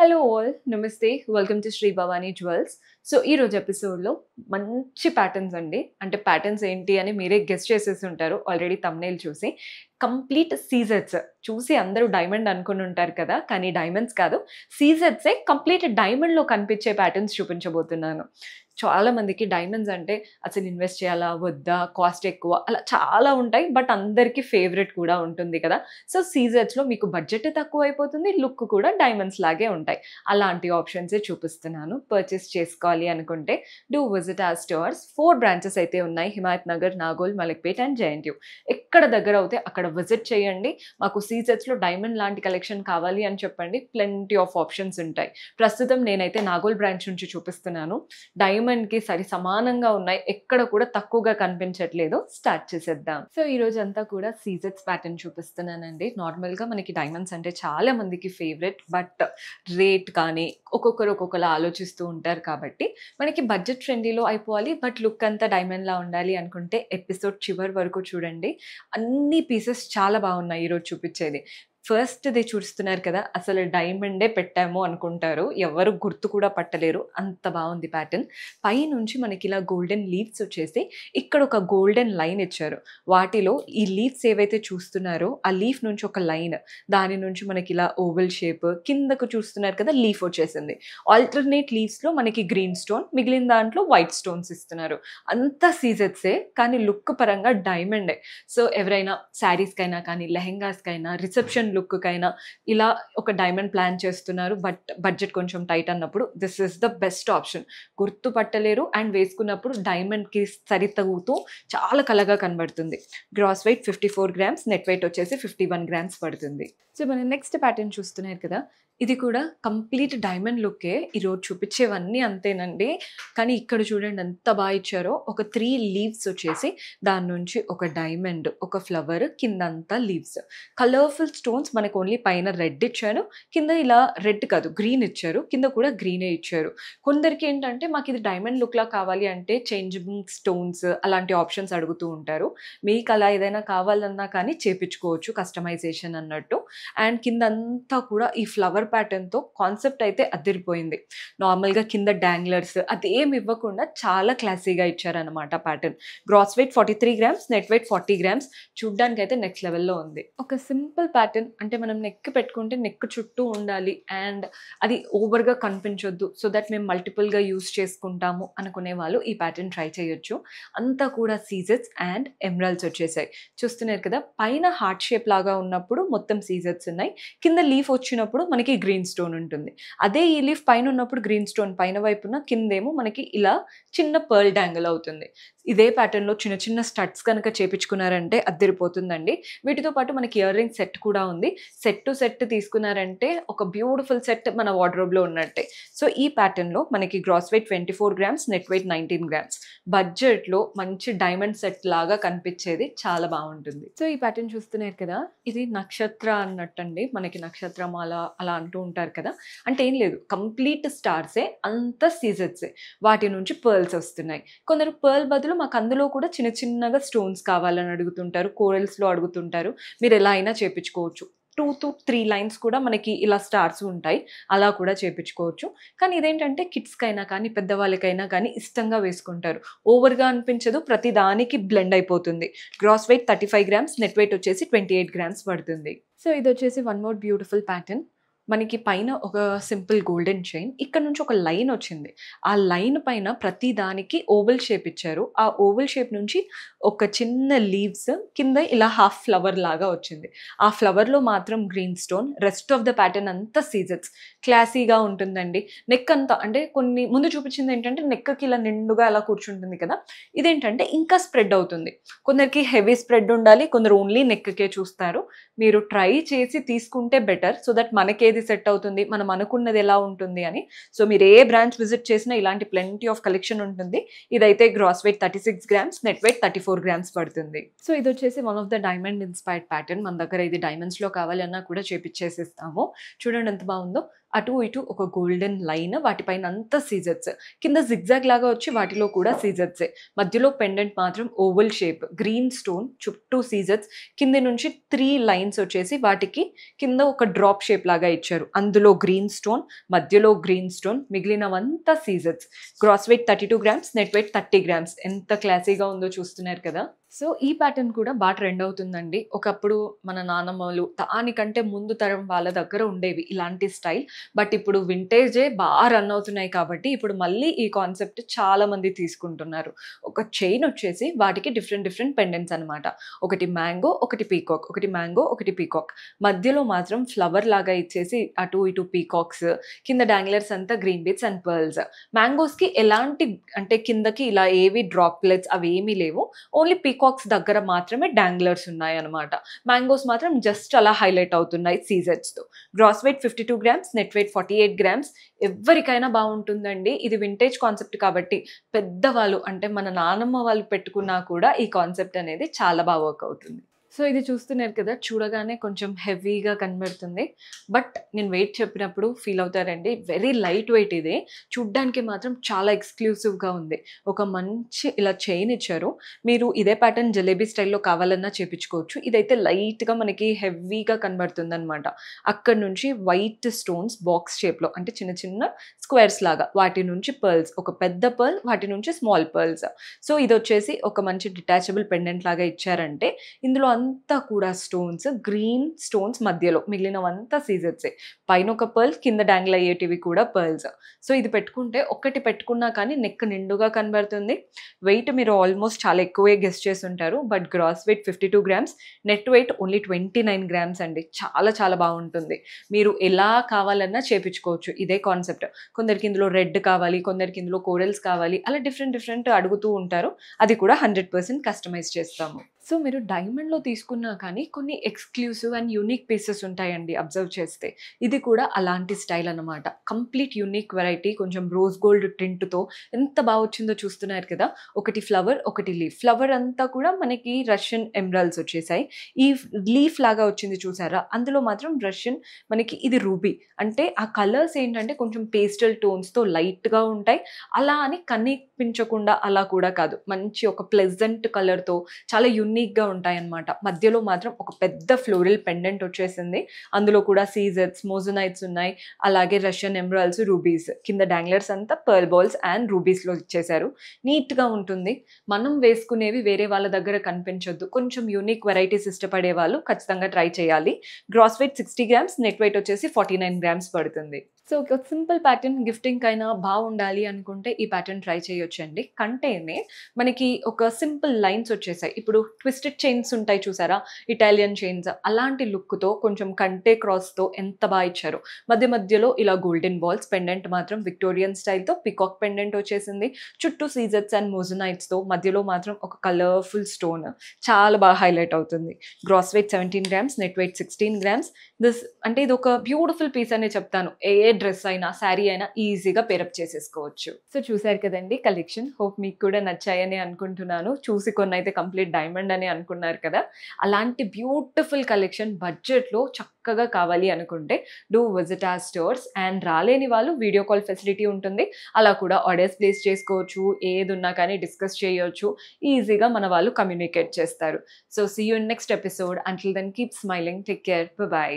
Hello all నమస్తే welcome to Shri Bhavani jewels. So ఈరోజు ఎపిసోడ్లో మంచి ప్యాటర్న్స్ అండి. అంటే ప్యాటర్న్స్ ఏంటి అని మీరే గెస్ చేసేసి ఉంటారు ఆల్రెడీ థంబ్నెయిల్ చూసి. కంప్లీట్ సీజెట్స్ చూసి అందరూ డైమండ్ అనుకుని ఉంటారు కదా, కానీ డైమండ్స్ కాదు, సీజెట్సే కంప్లీట్ డైమండ్లో కనిపించే ప్యాటర్న్స్ చూపించబోతున్నాను. చాలా మందికి డైమండ్స్ అంటే అసలు ఇన్వెస్ట్ చేయాలా వద్దా, కాస్ట్ ఎక్కువ, అలా చాలా ఉంటాయి. బట్ అందరికీ ఫేవరెట్ కూడా ఉంటుంది కదా. సో సీజెట్స్లో మీకు బడ్జెట్ తక్కువ అయిపోతుంది, లుక్ కూడా డైమండ్స్ లాగే ఉంటాయి. అలాంటి ఆప్షన్సే చూపిస్తున్నాను. పర్చేస్ చేసుకోవాలి అనుకుంటే do visit are stores. 4 branches అయితే ఉన్నాయి: హిమాయత్ నగర్, నాగోల్, మలిక్పేట్ అండ్ జేఎన్టీయూ. ఎక్కడ దగ్గర అవుతే అక్కడ విజిట్ చేయండి. మాకు సీజెట్స్లో డైమండ్ లాంటి కలెక్షన్ కావాలి అని చెప్పండి, ప్లెంటీ ఆఫ్ ఆప్షన్స్ ఉంటాయి. ప్రస్తుతం నేనైతే నాగోల్ బ్రాంచ్ నుంచి చూపిస్తున్నాను. డైమండ్కి సరి సమానంగా ఉన్నాయి, ఎక్కడ కూడా తక్కువగా కనిపించట్లేదు. స్టార్ట్ చేసేద్దాం. సో ఈ రోజు అంతా కూడా సీజెట్స్ ప్యాటర్న్ చూపిస్తున్నానండి. నార్మల్గా మనకి డైమండ్స్ అంటే చాలా మందికి ఫేవరెట్, బట్ రేట్ కానీ ఒక్కొక్కరు ఒక్కొక్కలా ఆలోచిస్తూ ఉంటారు. కాబట్టి మనకి బడ్జెట్ ఫ్రెండ్లీలో అయిపోవాలి, బట్ లుక్ అంతా డైమండ్లా ఉండాలి అనుకుంటే ఎపిసోడ్ చివరి వరకు చూడండి. అన్ని పీసెస్ చాలా బాగున్నాయి ఈరోజు చూపించేది. ఫస్ట్ది చూస్తున్నారు కదా, అసలు డైమండే పెట్టాము అనుకుంటారు, ఎవరు గుర్తు కూడా పట్టలేరు, అంత బాగుంది ప్యాటర్న్. పైనుంచి మనకి ఇలా గోల్డెన్ లీవ్స్ వచ్చేసి ఇక్కడ ఒక గోల్డెన్ లైన్ ఇచ్చారు. వాటిలో ఈ లీవ్స్ ఏవైతే చూస్తున్నారో ఆ లీఫ్ నుంచి ఒక లైన్, దాని నుంచి మనకి ఇలా ఓవల్ షేప్, కిందకు చూస్తున్నారు కదా లీఫ్ వచ్చేసింది. ఆల్టర్నేట్ లీవ్స్లో మనకి గ్రీన్ స్టోన్, మిగిలిన దాంట్లో వైట్ స్టోన్స్ ఇస్తున్నారు. అంతా సీజెట్సే, కానీ లుక్ పరంగా డైమండే. సో ఎవరైనా శారీస్కైనా కానీ లెహెంగాస్కైనా రిసెప్షన్ లుక్కైనా ఇలా ఒక డైమండ్ ప్లాన్ చేస్తున్నారు, బట్ బడ్జెట్ కొంచెం టైట్ అన్నప్పుడు this is the best option. గుర్తుపట్టలేరు అండ్ వేసుకున్నప్పుడు డైమండ్కి సరితగుతూ చాలా కలగా కనబడుతుంది. Gross weight 54 grams, net weight వచ్చేసి 51 గ్రామ్స్ పడుతుంది. సో మనం నెక్స్ట్ ప్యాటర్న్ చూస్తున్నారు కదా, ఇది కూడా కంప్లీట్ డైమండ్ లుక్కే. ఈరోజు చూపించేవన్నీ అంతేనండి, కానీ ఇక్కడ చూడండి ఎంత బాగా ఇచ్చారో. ఒక 3 లీవ్స్ వచ్చేసి దాని నుంచి ఒక డైమండ్, ఒక ఫ్లవర్, కిందంతా లీవ్స్, కలర్ఫుల్ స్టోన్స్. మనకు ఓన్లీ పైన రెడ్ ఇచ్చారు, కింద ఇలా రెడ్ కాదు గ్రీన్ ఇచ్చారు, కింద కూడా గ్రీనే ఇచ్చారు. కొందరికి ఏంటంటే మాకు ఇది డైమండ్ లుక్లా కావాలి అంటే చేంజబుల్ స్టోన్స్ అలాంటి ఆప్షన్స్ అడుగుతూ ఉంటారు. మీకు అలా ఏదైనా కావాలన్నా కానీ చేపించుకోవచ్చు, కస్టమైజేషన్ అన్నట్టు. అండ్ కిందంతా కూడా ఈ ఫ్లవర్ ప్యాటర్న్తో కాన్సెప్ట్ అయితే అదిరిపోయింది. నార్మల్గా కింద డాంగ్లర్స్ అదేమి ఇవ్వకుండా చాలా క్లాసీగా ఇచ్చారనమాట pattern. Gross weight 43 grams, net weight 40 grams. చూడ్డానికి అయితే నెక్స్ట్ లెవెల్లో ఉంది. ఒక సింపుల్ ప్యాటర్న్, అంటే మనం నెక్ పెట్టుకుంటే నెక్ చుట్టూ ఉండాలి అండ్ అది ఓవర్గా కనిపించొద్దు, సో దట్ మేము మల్టిపుల్గా యూస్ చేసుకుంటాము అనుకునే వాళ్ళు ఈ ప్యాటర్న్ ట్రై చేయొచ్చు. అంతా కూడా సీజెట్స్ అండ్ ఎమరాల్డ్స్ వచ్చేసాయి. చూస్తున్నారు కదా, పైన హార్ట్ షేప్ లాగా ఉన్నప్పుడు మొత్తం సీజెట్స్ ఉన్నాయి, కింద లీఫ్ వచ్చినప్పుడు మనకి గ్రీన్ స్టోన్ ఉంటుంది. అదే ఈ లీఫ్ పైన ఉన్నప్పుడు గ్రీన్ స్టోన్ పైన వైపున, కిందేమో మనకి ఇలా చిన్న పర్ల్ డాంగిల్ అవుతుంది. ఇదే ప్యాటర్న్లో చిన్న చిన్న స్టడ్స్ కనుక చేపించుకున్నారంటే అద్దరిపోతుందండి. వీటితో పాటు మనకి ఇయర్ రింగ్ సెట్ కూడా ఉంది. సెట్ టు సెట్ తీసుకున్నారంటే ఒక బ్యూటిఫుల్ సెట్ మన వార్డ్రోబ్లో ఉన్నట్టే. సో ఈ ప్యాటర్న్లో మనకి gross weight 24 grams, net weight 19 grams. బడ్జెట్లో మంచి డైమండ్ సెట్ లాగా కనిపించేది, చాలా బాగుంటుంది. సో ఈ ప్యాటర్న్ చూస్తున్నారు కదా, ఇది నక్షత్ర అన్నట్టండి. మనకి నక్షత్రమాల అలా అంటూ ఉంటారు కదా, అంటే ఏం లేదు, కంప్లీట్ స్టార్సే, అంత సీజెట్సే. వాటి నుంచి పర్ల్స్ వస్తున్నాయి. కొందరు పర్ల్ బదులు మాకు అందులో కూడా చిన్న చిన్నగా స్టోన్స్ కావాలని అడుగుతుంటారు, కోరల్స్లో అడుగుతుంటారు. మీరు ఎలా అయినా చేపించుకోవచ్చు. 2 to 3 లైన్స్ కూడా మనకి ఇలా స్టార్స్ ఉంటాయి, అలా కూడా చేపించుకోవచ్చు. కానీ ఇదేంటంటే కిడ్స్కైనా కానీ పెద్దవాళ్ళకైనా కానీ ఇష్టంగా వేసుకుంటారు. ఓవర్గా అనిపించదు, ప్రతి దానికి బ్లెండ్ అయిపోతుంది. Gross weight 35 grams, net weight వచ్చేసి 28 గ్రామ్స్ పడుతుంది. సో ఇది వచ్చేసి వన్ మోర్ బ్యూటిఫుల్ ప్యాటర్న్. మనకి పైన ఒక సింపుల్ గోల్డెన్ చైన్, ఇక్కడ నుంచి ఒక లైన్ వచ్చింది. ఆ లైన్ పైన ప్రతి దానికి ఓవల్ షేప్ ఇచ్చారు. ఆ ఓవల్ షేప్ నుంచి ఒక చిన్న లీవ్స్, కింద ఇలా హాఫ్ ఫ్లవర్ లాగా వచ్చింది. ఆ ఫ్లవర్లో మాత్రం green stone. Rest of the pattern అంతా సీజెట్స్. క్లాసీగా ఉంటుందండి. నెక్ అంతా అంటే కొన్ని ముందు చూపించింది ఏంటంటే నెక్కి ఇలా నిండుగా అలా కూర్చుంటుంది కదా, ఇదేంటంటే ఇంకా స్ప్రెడ్ అవుతుంది. కొందరికి హెవీ స్ప్రెడ్ ఉండాలి, కొందరు ఓన్లీ నెక్కే చూస్తారు. మీరు ట్రై చేసి తీసుకుంటే బెటర్, సో దట్ మనకేది సెట్ అవుతుంది, మనం అనుకున్నది ఎలా ఉంటుంది అని. సో మీరు ఏ బ్రాంచ్ విజిట్ చేసినా ఇలాంటి ప్లెంటీ ఆఫ్ కలెక్షన్ ఉంటుంది. ఇదైతే gross weight 36 grams, net weight 34 grams పడుతుంది. సో ఇది వచ్చేసి one of the diamond inspired pattern. మన దగ్గర ఇది డైమండ్స్లో కావాలన్నా కూడా చేపించేసిస్తాము. చూడండి ఎంత బాగుందో. అటు ఇటు ఒక గోల్డెన్ లైన్, వాటిపైన అంతా సీజర్స్, కింద జిగ్జాగ్ లాగా వచ్చి వాటిలో కూడా సీజర్సే. మధ్యలో పెండెంట్ మాత్రం ఓవల్ షేప్, గ్రీన్ స్టోన్, చుట్టూ సీజర్స్, కింద నుంచి 3 లైన్స్ వచ్చేసి వాటికి కింద ఒక డ్రాప్ షేప్ లాగా ఇచ్చారు. అందులో గ్రీన్ స్టోన్, మధ్యలో గ్రీన్ స్టోన్, మిగిలినవంతా సీజర్స్. Gross weight 32 grams, net weight 30 grams. ఎంత క్లాసీగా ఉందో చూస్తున్నారు కదా. సో ఈ ప్యాటర్న్ కూడా బాగా ట్రెండ్ అవుతుందండి. ఒకప్పుడు మన నానమ్మలు, దానికంటే ముందు తరం వాళ్ళ దగ్గర ఉండేవి ఇలాంటి స్టైల్. బట్ ఇప్పుడు వింటేజే బాగా రన్ అవుతున్నాయి కాబట్టి ఇప్పుడు మళ్ళీ ఈ కాన్సెప్ట్ చాలా మంది తీసుకుంటున్నారు. ఒక చైన్ వచ్చేసి వాటికి డిఫరెంట్ డిఫరెంట్ పెండెంట్స్ అనమాట. ఒకటి మ్యాంగో, ఒకటి పీకాక్, ఒకటి మ్యాంగో, ఒకటి పీకాక్. మధ్యలో మాత్రం ఫ్లవర్ లాగా ఇచ్చేసి అటు ఇటు పీకాక్స్, కింద డాంగ్లర్స్ అంతా గ్రీన్ బీట్స్ అండ్ పర్ల్స్. మ్యాంగోస్కి ఎలాంటి అంటే కిందకి ఇలా ఏవి డ్రాప్లెట్స్ అవి ఏమీ లేవు. ఓన్లీ పీకాక్స్ దగ్గర మాత్రమే డాంగ్లర్స్ ఉన్నాయన్నమాట. మ్యాంగోస్ మాత్రం జస్ట్ అలా హైలైట్ అవుతున్నాయి సీజర్స్తో. Gross weight 52 grams, net weight 48 grams. ఎవరికైనా బాగుంటుందండి. ఇది వింటేజ్ కాన్సెప్ట్ కాబట్టి పెద్దవాళ్ళు అంటే మన నానమ్మ వాళ్ళు పెట్టుకున్నా కూడా ఈ కాన్సెప్ట్ అనేది చాలా బాగా వర్క్ అవుతుంది. సో ఇది చూస్తున్నారు కదా, చూడగానే కొంచెం హెవీగా కనబడుతుంది. బట్ నేను వెయిట్ చెప్పినప్పుడు ఫీల్ అవుతారండి. వెరీ లైట్ వెయిట్ ఇది. చూడ్డానికి మాత్రం చాలా ఎక్స్క్లూసివ్గా ఉంది. ఒక మంచి ఇలా చైన్ ఇచ్చారు. మీరు ఇదే ప్యాటర్న్ జలేబీ స్టైల్లో కావాలన్నా చేపించుకోవచ్చు. ఇదైతే లైట్గా మనకి హెవీగా కనబడుతుంది అనమాట. అక్కడ నుంచి వైట్ స్టోన్స్ బాక్స్ షేప్లో అంటే చిన్న చిన్న స్క్వేర్స్ లాగా, వాటి నుంచి పర్ల్స్, ఒక పెద్ద పర్ల్, వాటి నుంచి స్మాల్ పర్ల్స్. సో ఇది వచ్చేసి ఒక మంచి డిటాచబుల్ పెండెంట్ లాగా ఇచ్చారంటే ఇందులో అంతా కూడా స్టోన్స్, గ్రీన్ స్టోన్స్ మధ్యలో, మిగిలినవంతా సీజర్సే. పైన ఒక పర్ల్, కింద డాంగిల్ అయ్యేటివి కూడా పర్ల్స్. సో ఇది పెట్టుకుంటే ఒక్కటి పెట్టుకున్నా కానీ నెక్ నిండుగా కనబడుతుంది. వెయిట్ మీరు ఆల్మోస్ట్ చాలా ఎక్కువే గెస్ చేసి ఉంటారు. But gross weight 52 grams, net weight only 29 grams అండి. చాలా చాలా బాగుంటుంది. మీరు ఎలా కావాలన్నా చేపించుకోవచ్చు. ఇదే కాన్సెప్ట్. కొందరికి ఇందులో రెడ్ కావాలి, కొందరికి ఇందులో కోరల్స్ కావాలి, అలా డిఫరెంట్ డిఫరెంట్ అడుగుతూ ఉంటారు. అది కూడా 100% కస్టమైజ్ చేస్తాము. సో మీరు డైమండ్లో తీసుకున్నా కానీ కొన్ని ఎక్స్క్లూసివ్ అండ్ యూనిక్ పీసెస్ ఉంటాయండి అబ్జర్వ్ చేస్తే. ఇది కూడా అలాంటి స్టైల్ అనమాట. Complete unique variety. కొంచెం రోజ్ గోల్డ్ టింట్తో ఎంత బాగా వచ్చిందో చూస్తున్నారు కదా. ఒకటి ఫ్లవర్, ఒకటి లీఫ్. ఫ్లవర్ అంతా కూడా మనకి రష్యన్ ఎమరాల్డ్స్ వచ్చేసాయి. ఈ లీఫ్ లాగా వచ్చింది చూసారా, అందులో మాత్రం రష్యన్ మనకి ఇది రూబీ. అంటే ఆ కలర్స్ ఏంటంటే కొంచెం పేస్టల్ టోన్స్తో లైట్గా ఉంటాయి. అలా అని కనిపించకుండా అలా కూడా కాదు, మంచి ఒక ప్లెజెంట్ కలర్తో చాలా యూనిక్గా ఉంటాయన్నమాట. మధ్యలో మాత్రం ఒక పెద్ద ఫ్లోరల్ పెండెంట్ వచ్చేసింది. అందులో కూడా సీజర్స్, మోజోనైట్స్ ఉన్నాయి, అలాగే రష్యన్ ఎమరాల్డ్స్, రూబీస్. కింద డాంగ్లర్స్ అంతా పర్ల్ బాల్స్ అండ్ రూబీస్లో ఇచ్చేశారు. నీట్గా ఉంటుంది. మనం వేసుకునేవి వేరే వాళ్ళ దగ్గర కనిపించొద్దు. కొంచెం యూనిక్ వెరైటీస్ ఇష్టపడే వాళ్ళు ఖచ్చితంగా ట్రై చేయాలి. Gross weight 60 grams, net weight వచ్చేసి 49 గ్రామ్స్ పడుతుంది. సో ఒక సింపుల్ ప్యాటర్న్ గిఫ్టింగ్ అయినా బాగుండాలి అనుకుంటే ఈ ప్యాటర్న్ ట్రై చేయొచ్చండి. కంటేనే మనకి ఒక సింపుల్ లైన్స్ వచ్చేసాయి. ఇప్పుడు ట్విస్టెడ్ చైన్స్ ఉంటాయి చూసారా, ఇటాలియన్ చైన్స్, అలాంటి లుక్తో కొంచెం కంటే క్రాస్తో ఎంత బాగా ఇచ్చారు. మధ్య మధ్యలో ఇలా గోల్డెన్ బాల్స్, పెండెంట్ మాత్రం విక్టోరియన్ స్టైల్తో పికాక్ పెండెంట్ వచ్చేసింది. చుట్టూ సీజర్స్ అండ్ మోజోనైట్స్తో, మధ్యలో మాత్రం ఒక కలర్ఫుల్ స్టోన్ చాలా బాగా హైలైట్ అవుతుంది. Gross weight 17 grams, net weight 16 grams. అంటే ఇది ఒక బ్యూటిఫుల్ పీస్ అనే చెప్తాను. ఏ డ్రెస్ అయినా, శారీ అయినా ఈజీగా పేరప్ చేసేసుకోవచ్చు. సో చూసారు కదండి కలెక్షన్. హోప్ మీకు కూడా నచ్చాయని అనుకుంటున్నాను. చూసి కొన్ని అయితే కంప్లీట్ డైమండ్ అని అనుకున్నారు కదా. అలాంటి బ్యూటిఫుల్ కలెక్షన్ బడ్జెట్లో చక్కగా కావాలి అనుకుంటే do visit are stores. And రాలేని వాళ్ళు వీడియో కాల్ ఫెసిలిటీ ఉంటుంది. అలా కూడా ఆర్డర్స్ ప్లేస్ చేసుకోవచ్చు. ఏది ఉన్నా కానీ డిస్కస్ చేయొచ్చు. ఈజీగా మన వాళ్ళు కమ్యూనికేట్ చేస్తారు. So see you in next episode. Until then keep smiling. Take care. By.